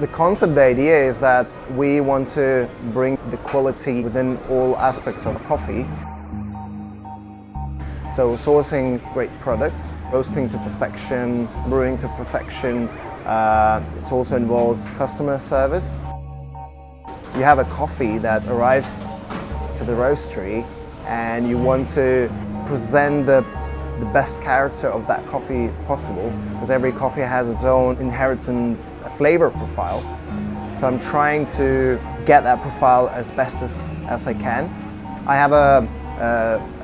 The concept, the idea is that we want to bring the quality within all aspects of coffee. So sourcing great products, roasting to perfection, brewing to perfection. It also involves customer service. You have a coffee that arrives to the roastery and you want to present the best character of that coffee possible, because every coffee has its own inherent flavor profile. So I'm trying to get that profile as best as I can. I have a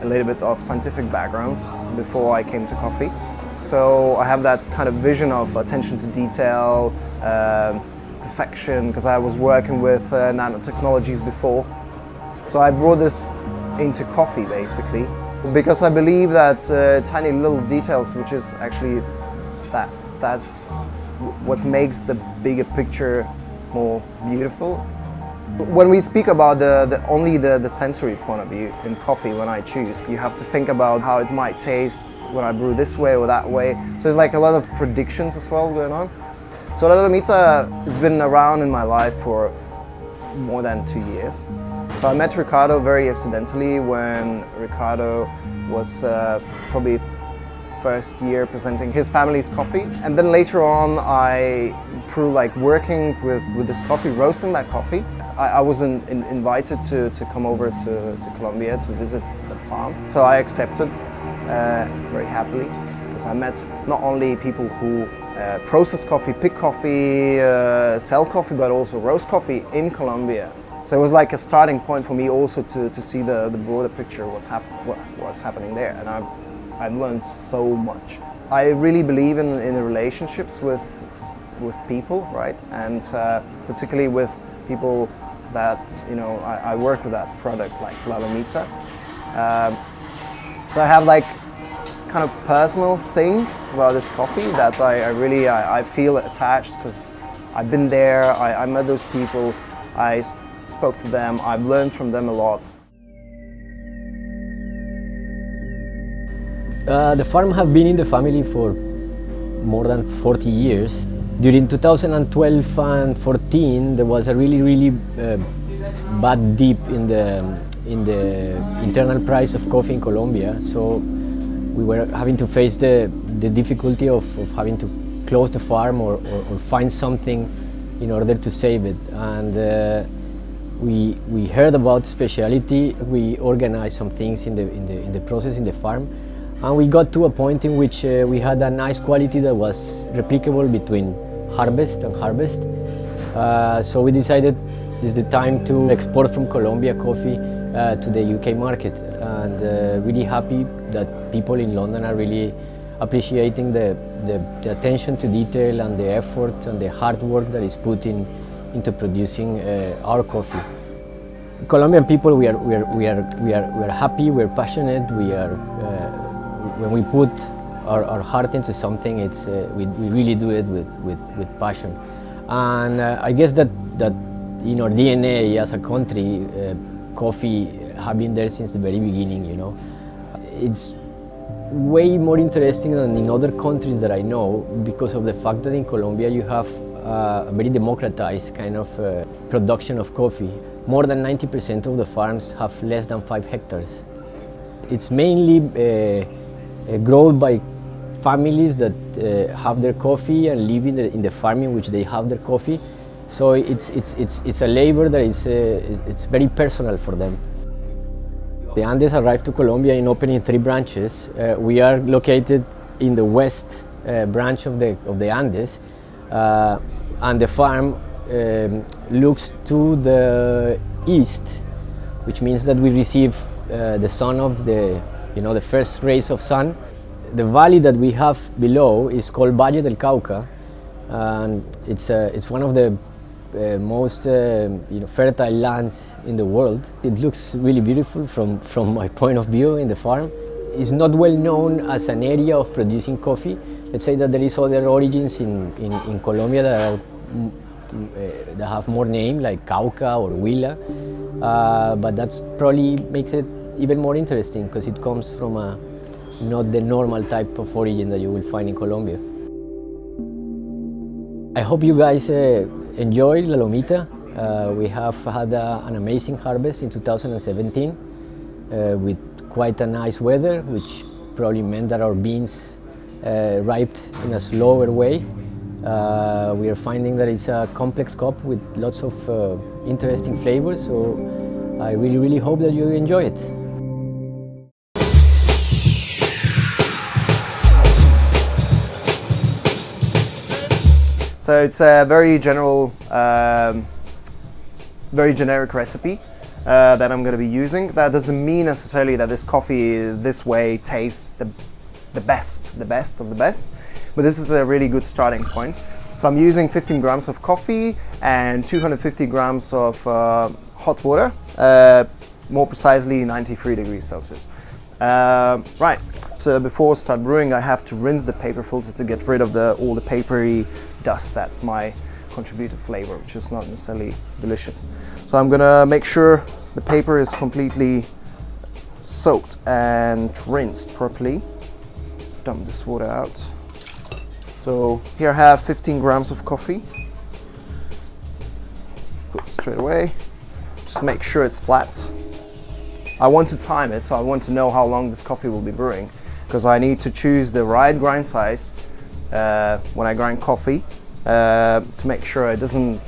little bit of scientific background before I came to coffee. So I have that kind of vision of attention to detail, perfection, because I was working with nanotechnologies before. So I brought this into coffee basically, because I believe that tiny little details, which is actually that's what makes the bigger picture more beautiful. When we speak about only the sensory point of view in coffee, when I choose, you have to think about how it might taste when I brew this way or that way. So there's like a lot of predictions as well going on. So Lomita has been around in my life for more than 2 years. So I met Ricardo very accidentally when Ricardo was probably first year presenting his family's coffee. And then later on, through like working with this coffee, roasting that coffee, I was invited to come over to Colombia to visit the farm. So I accepted very happily, because I met not only people who process coffee, pick coffee, sell coffee, but also roast coffee in Colombia. So it was like a starting point for me also to see the broader picture, what's happening there, and I've learned so much. I really believe in the relationships with people, right, and particularly with people that I work with that product like Lomita. So I have like kind of personal thing about this coffee that I feel attached, because I've been there, I met those people, I spoke to them, I've learned from them a lot. The farm have been in the family for more than 40 years. During 2012 and 14, there was a really bad dip in the internal price of coffee in Colombia. So we were having to face the difficulty of having to close the farm or find something in order to save it. And we heard about specialty. We organized some things in the process in the farm, and we got to a point in which we had a nice quality that was replicable between harvest and harvest. So we decided it's the time to export from Colombia coffee to the UK market, and really happy that people in London are really appreciating the attention to detail and the effort and the hard work that is put into producing our coffee. Colombian people, we are happy, we're passionate, when we put our heart into something, we really do it with passion. And I guess that in our DNA as a country, coffee have been there since the very beginning. It's way more interesting than in other countries that I know, because of the fact that in Colombia you have a very democratized kind of production of coffee. More than 90% of the farms have less than 5 hectares. It's mainly grown by families that have their coffee and live in the farm in which they have their coffee. So it's a labor that it's very personal for them. The Andes arrived to Colombia in opening 3 branches. We are located in the west branch of the Andes, and the farm looks to the east, which means that we receive the sun of the first rays of sun. The valley that we have below is called Valle del Cauca, and it's one of the most fertile lands in the world. It looks really beautiful from my point of view in the farm. It's not well known as an area of producing coffee. Let's say that there is other origins in Colombia that have more name, like Cauca or Huila, but that's probably makes it even more interesting, because it comes from not the normal type of origin that you will find in Colombia. I hope you guys enjoy La Lomita. We have had an amazing harvest in 2017 with quite a nice weather, which probably meant that our beans riped in a slower way. We are finding that it's a complex cup with lots of interesting flavors, so I really hope that you enjoy it. So it's a very general, very generic recipe that I'm going to be using. That doesn't mean necessarily that this coffee this way tastes the best of the best, but this is a really good starting point. So I'm using 15 grams of coffee and 250 grams of hot water, more precisely 93 degrees Celsius. Right, so before I start brewing, I have to rinse the paper filter to get rid of all the papery dust that might contribute to flavor, which is not necessarily delicious. So I'm gonna make sure the paper is completely soaked and rinsed properly. Dump this water out. So here I have 15 grams of coffee. Put it straight away. Just make sure it's flat. I want to time it, so I want to know how long this coffee will be brewing, because I need to choose the right grind size when I grind coffee to make sure it doesn't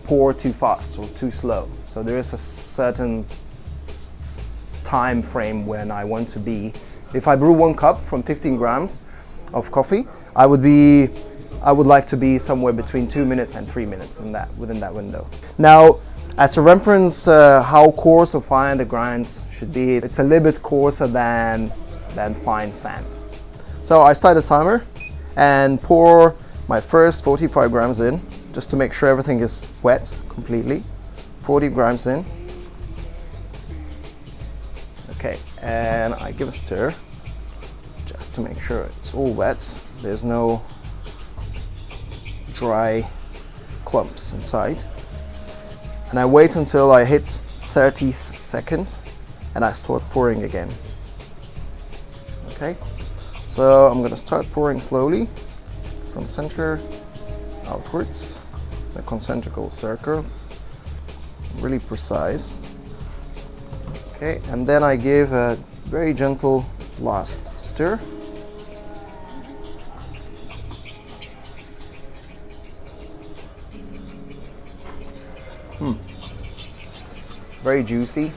pour too fast or too slow. So there is a certain time frame when I want to be. If I brew 1 cup from 15 grams of coffee, I would like to be somewhere between 2 minutes and 3 minutes within that window. Now, as a reference, how coarse or fine the grinds should be, it's a little bit coarser than fine sand. So I start a timer and pour my first 45 grams in, just to make sure everything is wet completely. 40 grams in. Okay, and I give a stir, just to make sure it's all wet. There's no dry clumps inside. And I wait until I hit 30th second and I start pouring again. Okay, so I'm gonna start pouring slowly from center outwards, the concentrical circles, really precise. Okay, and then I give a very gentle last stir. Very juicy,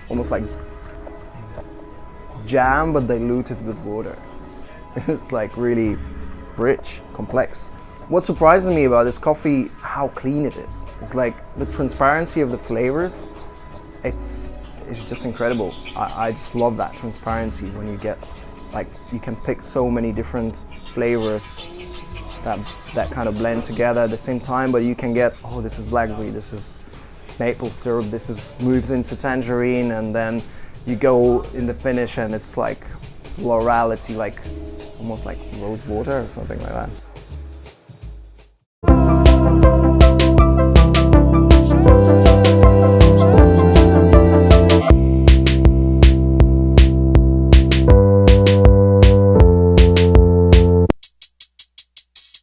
almost like jam but diluted with water. It's like really rich, complex. What surprises me about this coffee, how clean it is. It's like the transparency of the flavors. It's just incredible. I just love that transparency when you get, like, you can pick so many different flavors that kind of blend together at the same time, but you can get, oh, this is blackberry, this is maple syrup, moves into tangerine, and then you go in the finish and it's like florality, like almost like rose water or something like that.